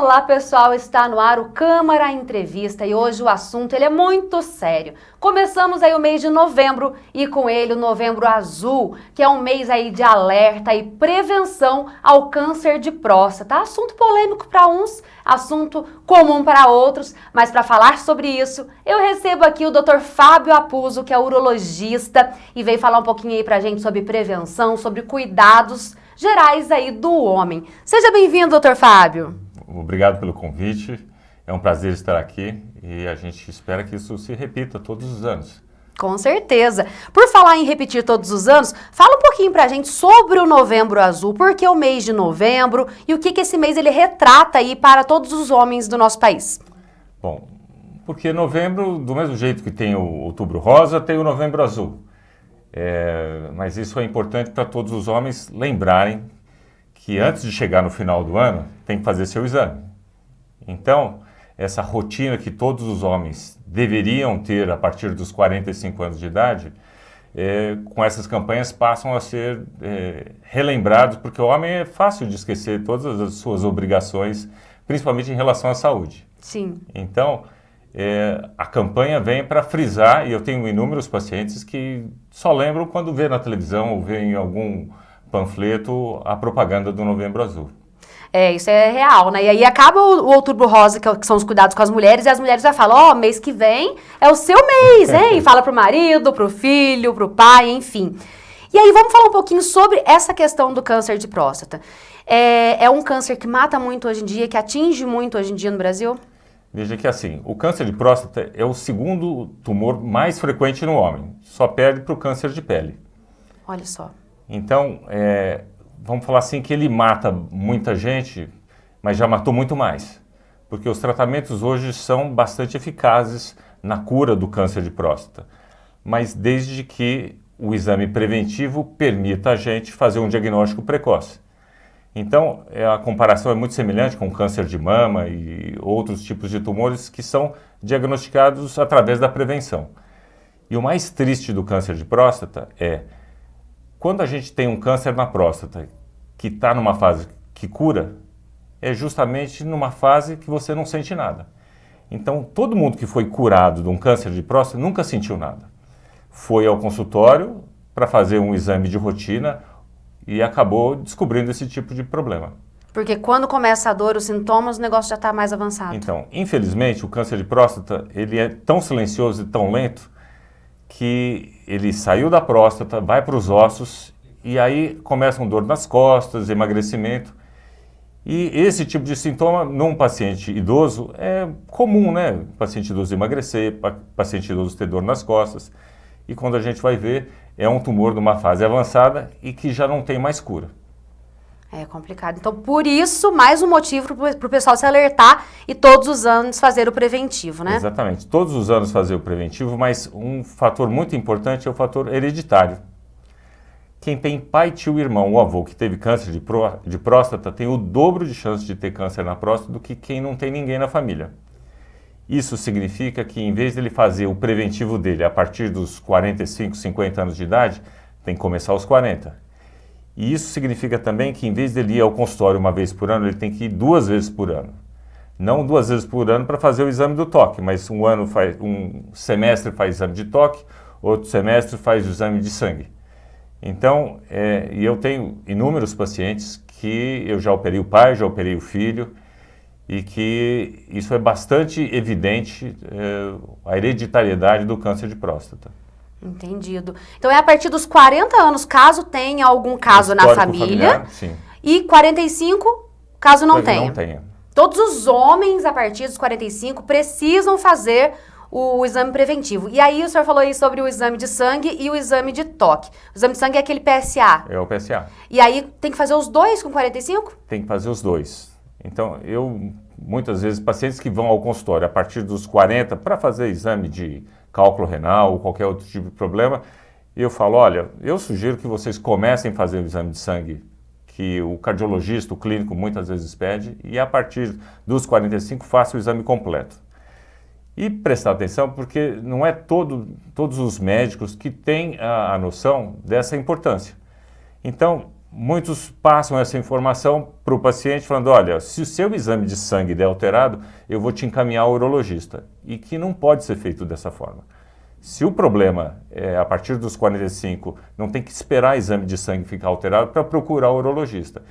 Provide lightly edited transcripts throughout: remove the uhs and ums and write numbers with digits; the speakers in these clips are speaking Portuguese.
Olá pessoal, está no ar o Câmara Entrevista e hoje o assunto ele é muito sério. Começamos aí o mês de novembro e com ele o Novembro Azul, que é um mês aí de alerta e prevenção ao câncer de próstata. Assunto polêmico para uns, assunto comum para outros, mas para falar sobre isso eu recebo aqui o Dr. Fábio Apuzzo, que é urologista e veio falar um pouquinho aí pra gente sobre prevenção, sobre cuidados gerais aí do homem. Seja bem-vindo, Dr. Fábio. Obrigado pelo convite, é um prazer estar aqui e a gente espera que isso se repita todos os anos. Com certeza. Por falar em repetir todos os anos, fala um pouquinho pra gente sobre o Novembro Azul, por que o mês de novembro e o que esse mês ele retrata aí para todos os homens do nosso país. Bom, porque novembro, do mesmo jeito que tem o Outubro Rosa, tem o Novembro Azul. Mas isso é importante para todos os homens lembrarem que antes de chegar no final do ano, tem que fazer seu exame. Então, essa rotina que todos os homens deveriam ter a partir dos 45 anos de idade, com essas campanhas passam a ser relembrados, porque o homem é fácil de esquecer todas as suas obrigações, principalmente em relação à saúde. Sim. Então, a campanha vem para frisar, e eu tenho inúmeros pacientes que só lembram quando vê na televisão ou vê em algum panfleto a propaganda do Novembro Azul. Isso é real, né? E aí acaba o Outubro Rosa, que são os cuidados com as mulheres, e as mulheres já falam, mês que vem é o seu mês, hein? Fala pro marido, pro filho, pro pai, enfim. E aí vamos falar um pouquinho sobre essa questão do câncer de próstata. É um câncer que mata muito hoje em dia, que atinge muito hoje em dia no Brasil? Veja que assim, o câncer de próstata é o segundo tumor mais frequente no homem, só perde para o câncer de pele. Olha só. Então, vamos falar assim que ele mata muita gente, mas já matou muito mais. Porque os tratamentos hoje são bastante eficazes na cura do câncer de próstata. Mas desde que o exame preventivo permita a gente fazer um diagnóstico precoce. Então, a comparação é muito semelhante com o câncer de mama e outros tipos de tumores que são diagnosticados através da prevenção. E o mais triste do câncer de próstata é quando a gente tem um câncer na próstata que está numa fase que cura, é justamente numa fase que você não sente nada. Então, todo mundo que foi curado de um câncer de próstata nunca sentiu nada. Foi ao consultório para fazer um exame de rotina e acabou descobrindo esse tipo de problema. Porque quando começa a dor, os sintomas, o negócio já está mais avançado. Então, infelizmente, o câncer de próstata ele é tão silencioso e tão lento que ele saiu da próstata, vai para os ossos e aí começam dor nas costas, emagrecimento. E esse tipo de sintoma num paciente idoso é comum, né? Paciente idoso emagrecer, paciente idoso ter dor nas costas. E quando a gente vai ver, é um tumor numa fase avançada e que já não tem mais cura. É complicado. Então, por isso, mais um motivo para o pessoal se alertar e todos os anos fazer o preventivo, né? Exatamente. Todos os anos fazer o preventivo, mas um fator muito importante é o fator hereditário. Quem tem pai, tio, irmão ou avô que teve câncer de próstata tem o dobro de chance de ter câncer na próstata do que quem não tem ninguém na família. Isso significa que em vez de ele fazer o preventivo dele a partir dos 45, 50 anos de idade, tem que começar aos 40. E isso significa também que em vez de ele ir ao consultório uma vez por ano, ele tem que ir 2 vezes por ano. Não 2 vezes por ano para fazer o exame do toque, mas um semestre faz exame de toque, outro semestre faz o exame de sangue. Então, e eu tenho inúmeros pacientes que eu já operei o pai, já operei o filho, e que isso é bastante evidente, a hereditariedade do câncer de próstata. Entendido. Então é a partir dos 40 anos, caso tenha algum caso na família, sim. E 45, caso não tenha. Não tenha. Todos os homens, a partir dos 45, precisam fazer o exame preventivo. E aí o senhor falou aí sobre o exame de sangue e o exame de toque. O exame de sangue é aquele PSA. É o PSA. E aí tem que fazer os dois com 45? Tem que fazer os dois. Então, muitas vezes, pacientes que vão ao consultório a partir dos 40 para fazer exame de cálculo renal ou qualquer outro tipo de problema, eu falo, olha, eu sugiro que vocês comecem a fazer o exame de sangue que o cardiologista, o clínico, muitas vezes pede, e a partir dos 45 faça o exame completo. E prestar atenção, porque não é todos os médicos que têm a noção dessa importância. Então, muitos passam essa informação para o paciente falando, olha, se o seu exame de sangue der alterado, eu vou te encaminhar ao urologista. E que não pode ser feito dessa forma. Se o problema é a partir dos 45, não tem que esperar o exame de sangue ficar alterado para procurar o urologista.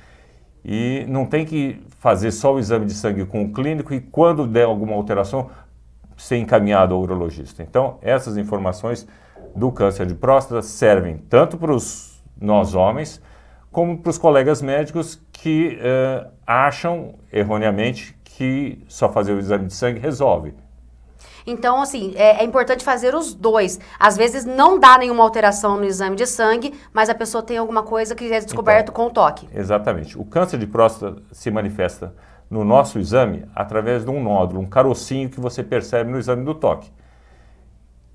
E não tem que fazer só o exame de sangue com o clínico e quando der alguma alteração, ser encaminhado ao urologista. Então, essas informações do câncer de próstata servem tanto para nós homens, como para os colegas médicos que acham erroneamente que só fazer o exame de sangue resolve. Então, assim, é importante fazer os dois. Às vezes não dá nenhuma alteração no exame de sangue, mas a pessoa tem alguma coisa que é descoberto com o toque. Exatamente. O câncer de próstata se manifesta no nosso exame através de um nódulo, um carocinho que você percebe no exame do toque.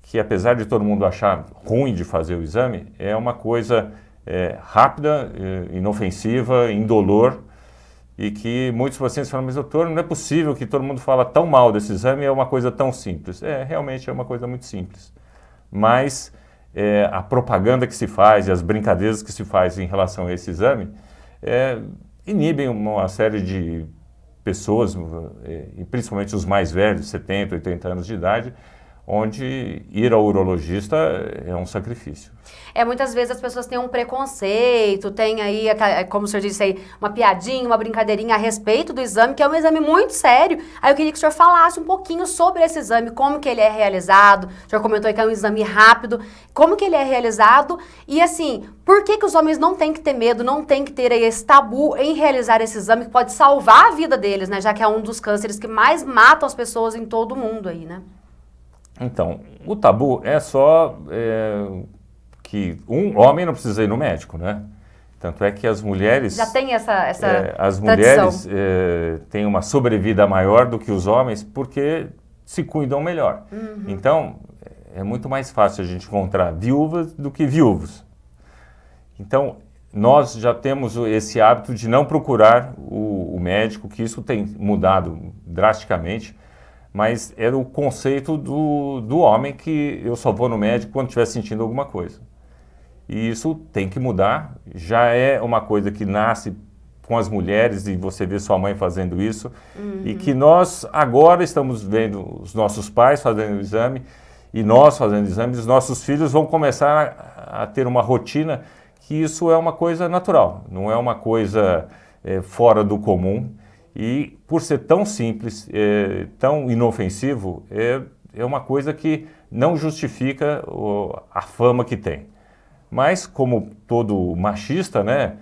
Que apesar de todo mundo achar ruim de fazer o exame, é uma coisa rápida, inofensiva, indolor, e que muitos pacientes falam, mas doutor, não é possível que todo mundo fala tão mal desse exame, é uma coisa tão simples. Realmente é uma coisa muito simples. Mas a propaganda que se faz e as brincadeiras que se faz em relação a esse exame inibem uma série de pessoas, e principalmente os mais velhos, 70, 80 anos de idade, onde ir ao urologista é um sacrifício. Muitas vezes as pessoas têm um preconceito, tem aí, como o senhor disse aí, uma piadinha, uma brincadeirinha a respeito do exame, que é um exame muito sério. Aí eu queria que o senhor falasse um pouquinho sobre esse exame, como que ele é realizado. O senhor comentou aí que é um exame rápido, como que ele é realizado e assim, por que os homens não têm que ter medo, não têm que ter aí esse tabu em realizar esse exame que pode salvar a vida deles, né? Já que é um dos cânceres que mais matam as pessoas em todo o mundo aí, né? Então, o tabu é só que um homem não precisa ir no médico, né? Tanto é que as mulheres... Já tem essa as tradição. mulheres têm uma sobrevida maior do que os homens porque se cuidam melhor. Uhum. Então, é muito mais fácil a gente encontrar viúvas do que viúvos. Então, nós já temos esse hábito de não procurar o médico, que isso tem mudado drasticamente, mas era o conceito do homem que eu só vou no médico quando estiver sentindo alguma coisa. E isso tem que mudar, já é uma coisa que nasce com as mulheres e você vê sua mãe fazendo isso, e que nós agora estamos vendo os nossos pais fazendo o exame e nós fazendo exames, os nossos filhos vão começar a ter uma rotina que isso é uma coisa natural, não é uma coisa fora do comum. E por ser tão simples, tão inofensivo, é uma coisa que não justifica a fama que tem. Mas como todo machista, né,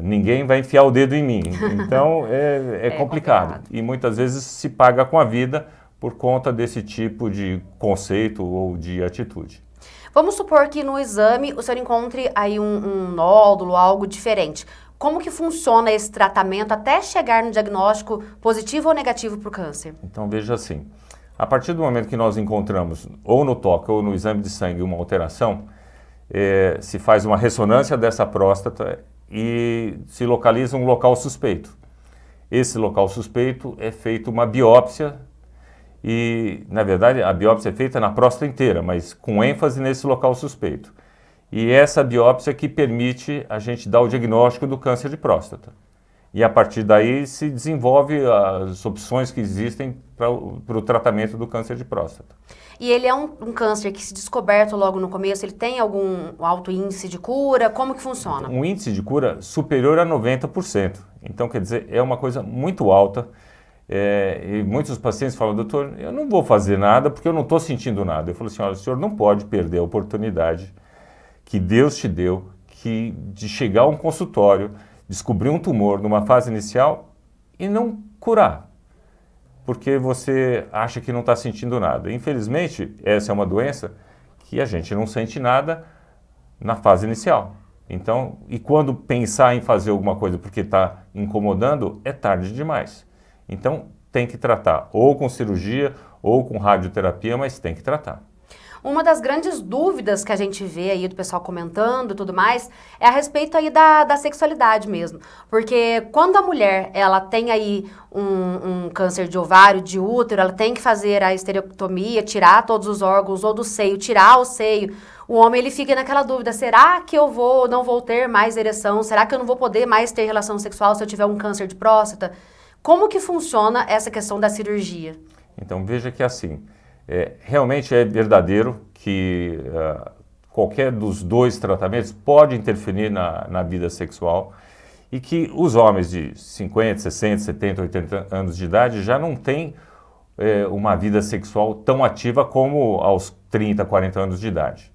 ninguém vai enfiar o dedo em mim. Então é complicado. E muitas vezes se paga com a vida por conta desse tipo de conceito ou de atitude. Vamos supor que no exame o senhor encontre aí um nódulo, algo diferente. Como que funciona esse tratamento até chegar no diagnóstico positivo ou negativo para o câncer? Então veja assim, a partir do momento que nós encontramos ou no toque ou no exame de sangue uma alteração, se faz uma ressonância dessa próstata e se localiza um local suspeito. Esse local suspeito é feita uma biópsia e, na verdade, a biópsia é feita na próstata inteira, mas com ênfase nesse local suspeito. E essa biópsia que permite a gente dar o diagnóstico do câncer de próstata. E a partir daí se desenvolve as opções que existem para o tratamento do câncer de próstata. E ele é um câncer que, se descoberto logo no começo, ele tem algum alto índice de cura? Como que funciona? Um índice de cura superior a 90%. Então, quer dizer, é uma coisa muito alta. E muitos pacientes falam, doutor, eu não vou fazer nada porque eu não estou sentindo nada. Eu falo assim, olha, o senhor não pode perder a oportunidade que Deus te deu de chegar a um consultório, descobrir um tumor numa fase inicial e não curar, porque você acha que não está sentindo nada. Infelizmente, essa é uma doença que a gente não sente nada na fase inicial. Então, e quando pensar em fazer alguma coisa porque está incomodando, é tarde demais. Então, tem que tratar ou com cirurgia ou com radioterapia, mas tem que tratar. uma das grandes dúvidas que a gente vê aí do pessoal comentando e tudo mais é a respeito aí da sexualidade mesmo. Porque quando a mulher, ela tem aí um câncer de ovário, de útero, ela tem que fazer a esterectomia, tirar todos os órgãos ou do seio, tirar o seio. O homem, ele fica naquela dúvida, será que eu não vou ter mais ereção? Será que eu não vou poder mais ter relação sexual se eu tiver um câncer de próstata? Como que funciona essa questão da cirurgia? Então, veja que assim, realmente é verdadeiro que qualquer dos dois tratamentos pode interferir na vida sexual e que os homens de 50, 60, 70, 80 anos de idade já não têm uma vida sexual tão ativa como aos 30, 40 anos de idade.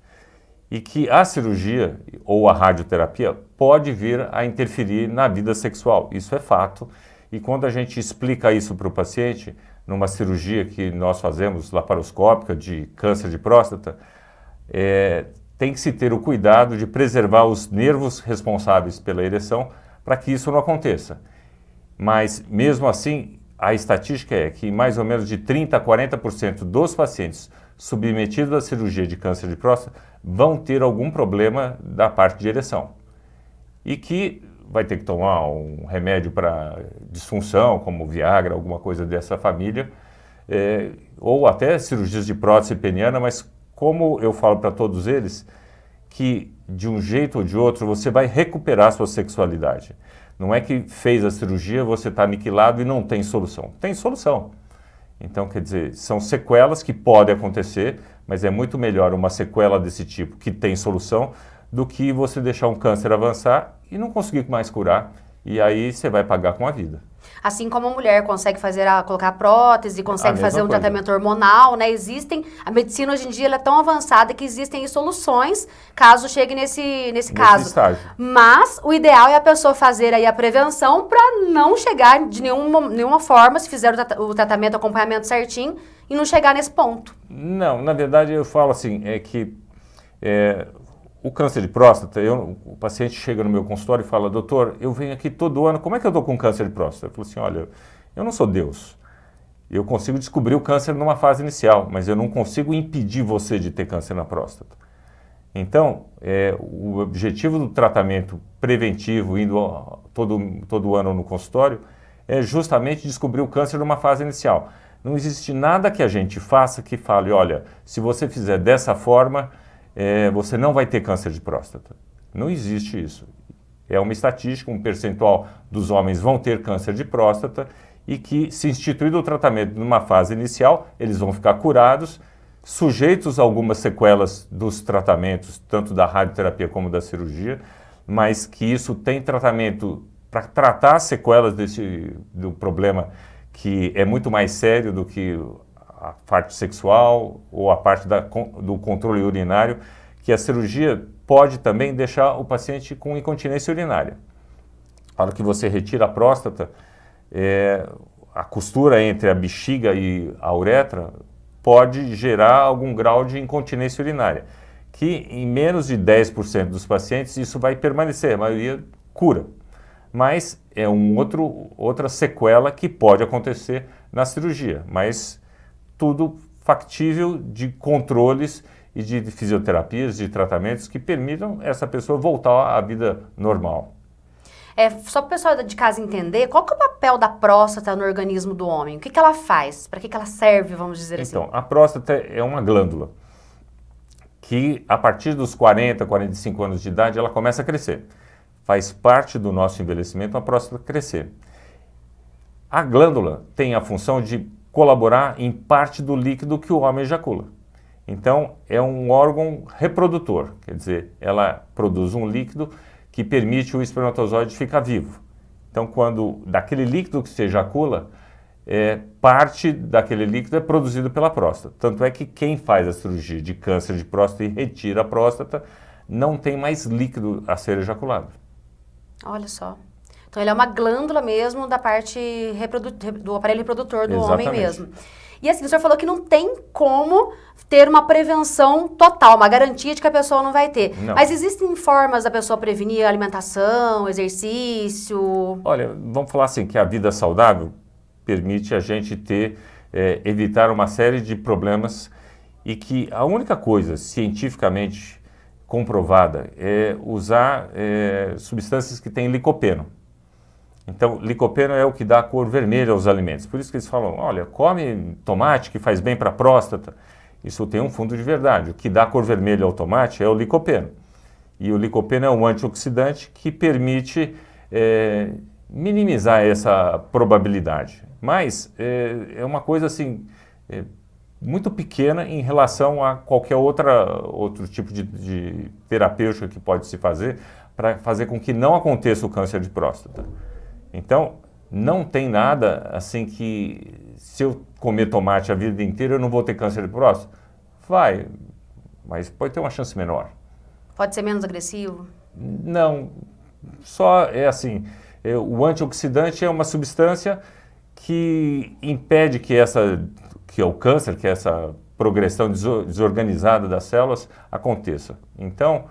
E que a cirurgia ou a radioterapia pode vir a interferir na vida sexual. Isso é fato. E quando a gente explica isso para o paciente, numa cirurgia que nós fazemos laparoscópica de câncer de próstata, tem que se ter o cuidado de preservar os nervos responsáveis pela ereção para que isso não aconteça. Mas, mesmo assim, a estatística é que mais ou menos de 30% a 40% dos pacientes submetidos à cirurgia de câncer de próstata vão ter algum problema da parte de ereção. E que vai ter que tomar um remédio para disfunção, como Viagra, alguma coisa dessa família, ou até cirurgias de prótese peniana, mas como eu falo para todos eles, que de um jeito ou de outro você vai recuperar sua sexualidade. Não é que fez a cirurgia, você está aniquilado e não tem solução. Tem solução. Então, quer dizer, são sequelas que podem acontecer, mas é muito melhor uma sequela desse tipo que tem solução do que você deixar um câncer avançar e não conseguir mais curar, e aí você vai pagar com a vida. Assim como a mulher consegue colocar prótese, consegue fazer um tratamento hormonal, né? A medicina hoje em dia ela é tão avançada que existem soluções caso chegue nesse caso. Estágio. Mas o ideal é a pessoa fazer aí a prevenção para não chegar de nenhuma forma, se fizer o tratamento, o acompanhamento certinho, e não chegar nesse ponto. Não, na verdade eu falo assim, o câncer de próstata, o paciente chega no meu consultório e fala, doutor, eu venho aqui todo ano, como é que eu estou com câncer de próstata? Eu falo assim, olha, eu não sou Deus. Eu consigo descobrir o câncer numa fase inicial, mas eu não consigo impedir você de ter câncer na próstata. Então, o objetivo do tratamento preventivo, indo todo ano no consultório, é justamente descobrir o câncer numa fase inicial. Não existe nada que a gente faça que fale, olha, se você fizer dessa forma, você não vai ter câncer de próstata. Não existe isso. É uma estatística, um percentual dos homens vão ter câncer de próstata e que, se instituído o tratamento numa fase inicial, eles vão ficar curados, sujeitos a algumas sequelas dos tratamentos, tanto da radioterapia como da cirurgia, mas que isso tem tratamento para tratar as sequelas do problema que é muito mais sério do que a parte sexual ou a parte do controle urinário, que a cirurgia pode também deixar o paciente com incontinência urinária. A hora que você retira a próstata, a costura entre a bexiga e a uretra pode gerar algum grau de incontinência urinária, que em menos de 10% dos pacientes isso vai permanecer, a maioria cura. Mas é outra sequela que pode acontecer na cirurgia, mas tudo factível de controles e de fisioterapias, de tratamentos que permitam essa pessoa voltar à vida normal. Só para o pessoal de casa entender, qual que é o papel da próstata no organismo do homem? O que ela faz? Para que ela serve, vamos dizer assim? Então, a próstata é uma glândula que, a partir dos 40, 45 anos de idade, ela começa a crescer. Faz parte do nosso envelhecimento a próstata crescer. A glândula tem a função de colaborar em parte do líquido que o homem ejacula. Então, é um órgão reprodutor, quer dizer, ela produz um líquido que permite o espermatozoide ficar vivo. Então, quando daquele líquido que se ejacula, parte daquele líquido é produzido pela próstata. Tanto é que quem faz a cirurgia de câncer de próstata e retira a próstata, não tem mais líquido a ser ejaculado. Olha só. Então, ele é uma glândula mesmo da parte do aparelho reprodutor do Exatamente. homem mesmo. E assim, o senhor falou que não tem como ter uma prevenção total, uma garantia de que a pessoa não vai ter. Não. Mas existem formas da pessoa prevenir alimentação, exercício? Olha, vamos falar assim, que a vida saudável permite a gente evitar uma série de problemas e que a única coisa cientificamente comprovada é usar substâncias que têm licopeno. Então, licopeno é o que dá a cor vermelha aos alimentos. Por isso que eles falam, olha, come tomate que faz bem para a próstata. Isso tem um fundo de verdade. O que dá a cor vermelha ao tomate é o licopeno. E o licopeno é um antioxidante que permite minimizar essa probabilidade. Mas é uma coisa assim muito pequena em relação a qualquer outro tipo de terapêutica que pode se fazer para fazer com que não aconteça o câncer de próstata. Então, não tem nada assim que se eu comer tomate a vida inteira eu não vou ter câncer de próstata? Vai, mas pode ter uma chance menor. Pode ser menos agressivo? Não, só é assim, o antioxidante é uma substância que impede que é o câncer, que essa progressão desorganizada das células aconteça. Então,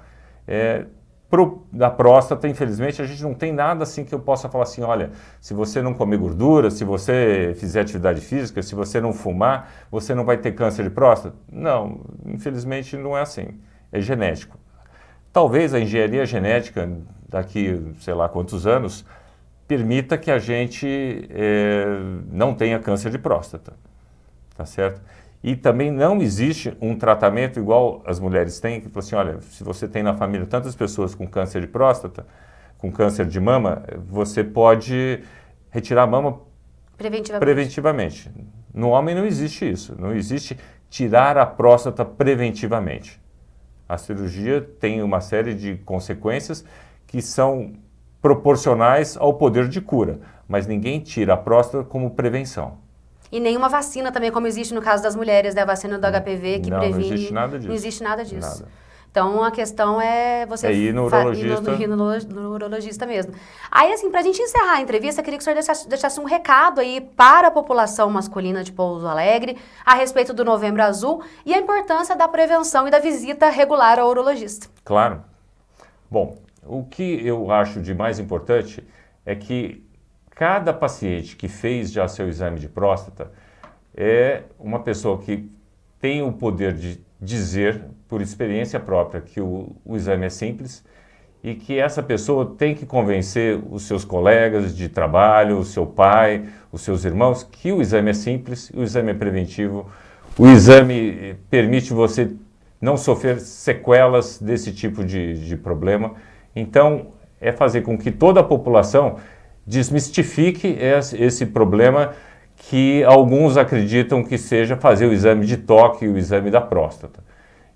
da próstata, infelizmente, a gente não tem nada assim que eu possa falar assim, olha, se você não comer gordura, se você fizer atividade física, se você não fumar, você não vai ter câncer de próstata. Não, infelizmente não é assim, é genético. Talvez a engenharia genética, daqui sei lá quantos anos, permita que a gente não tenha câncer de próstata, tá certo? E também não existe um tratamento igual as mulheres têm, que fala assim, olha, se você tem na família tantas pessoas com câncer de próstata, com câncer de mama, você pode retirar a mama preventivamente. No homem não existe isso, não existe tirar a próstata preventivamente. A cirurgia tem uma série de consequências que são proporcionais ao poder de cura, mas ninguém tira a próstata como prevenção. E nenhuma vacina também, como existe no caso das mulheres, né? A vacina do HPV que previne... Não existe nada disso. Não existe nada disso. Nada. Então, a questão é você... ir no urologista. Ir no urologista mesmo. Aí, assim, pra gente encerrar a entrevista, eu queria que o senhor deixasse um recado aí para a população masculina de Pouso Alegre a respeito do Novembro Azul e a importância da prevenção e da visita regular ao urologista. Claro. Bom, o que eu acho de mais importante é que cada paciente que fez já seu exame de próstata é uma pessoa que tem o poder de dizer, por experiência própria, que o exame é simples e que essa pessoa tem que convencer os seus colegas de trabalho, o seu pai, os seus irmãos, que o exame é simples, o exame é preventivo, o exame permite você não sofrer sequelas desse tipo de problema. Então, é fazer com que toda a população desmistifique esse problema que alguns acreditam que seja fazer o exame de toque e o exame da próstata.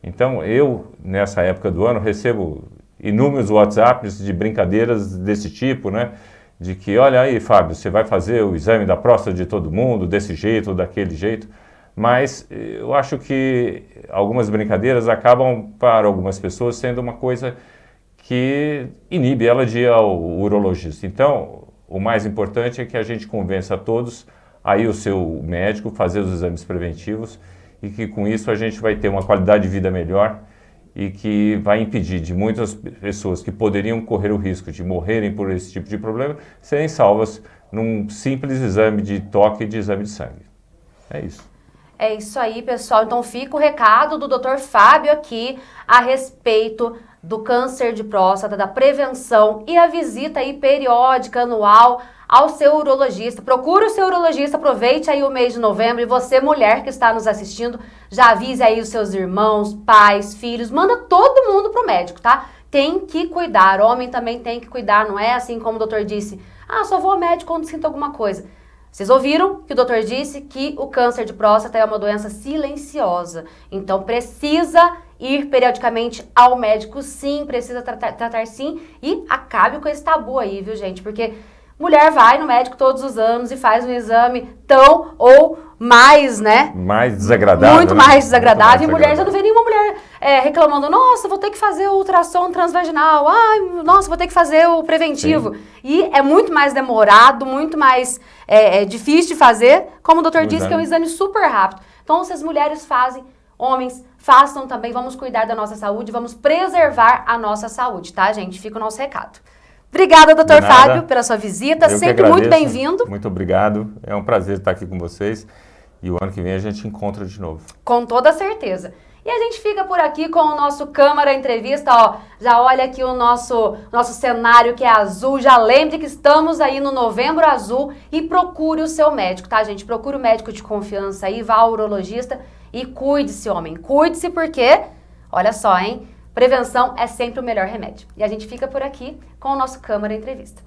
Então, eu, nessa época do ano, recebo inúmeros WhatsApps de brincadeiras desse tipo, né? De que, olha aí, Fábio, você vai fazer o exame da próstata de todo mundo, desse jeito ou daquele jeito. Mas eu acho que algumas brincadeiras acabam, para algumas pessoas, sendo uma coisa que inibe ela de ir ao urologista. Então, o mais importante é que a gente convença a todos a ir ao seu médico, fazer os exames preventivos e que com isso a gente vai ter uma qualidade de vida melhor e que vai impedir de muitas pessoas que poderiam correr o risco de morrerem por esse tipo de problema serem salvas num simples exame de toque e de exame de sangue. É isso. É isso aí, pessoal. Então fica o recado do Dr. Fábio aqui a respeito do câncer de próstata, da prevenção e a visita aí periódica, anual, ao seu urologista. Procure o seu urologista, aproveite aí o mês de novembro e você, mulher que está nos assistindo, já avise aí os seus irmãos, pais, filhos, manda todo mundo pro médico, tá? Tem que cuidar, homem também tem que cuidar, não é assim como o doutor disse, só vou ao médico quando sinto alguma coisa. Vocês ouviram que o doutor disse que o câncer de próstata é uma doença silenciosa, então precisa ir periodicamente ao médico sim, precisa tratar sim e acabe com esse tabu aí, viu gente, porque mulher vai no médico todos os anos e faz um exame tão ou mais, né? Mais desagradável. Muito mais desagradável. E mulher, já não vê nenhuma mulher reclamando, nossa, vou ter que fazer o ultrassom transvaginal, nossa, vou ter que fazer o preventivo. Sim. E é muito mais demorado, muito mais difícil de fazer, como o doutor disse, que é um exame super rápido. Então, se as mulheres fazem, homens, façam também, vamos cuidar da nossa saúde, vamos preservar a nossa saúde, tá, gente? Fica o nosso recado. Obrigada, doutor Fábio, pela sua visita, sempre muito bem-vindo. Muito obrigado, é um prazer estar aqui com vocês E o ano que vem a gente encontra de novo. Com toda certeza. E a gente fica por aqui com o nosso Câmara Entrevista, ó. Já olha aqui o nosso cenário que é azul. Já lembre que estamos aí no Novembro Azul e procure o seu médico, tá, gente? Procure o médico de confiança aí, vá ao urologista e cuide-se, homem. Cuide-se porque, olha só, hein? Prevenção é sempre o melhor remédio. E a gente fica por aqui com o nosso Câmara Entrevista.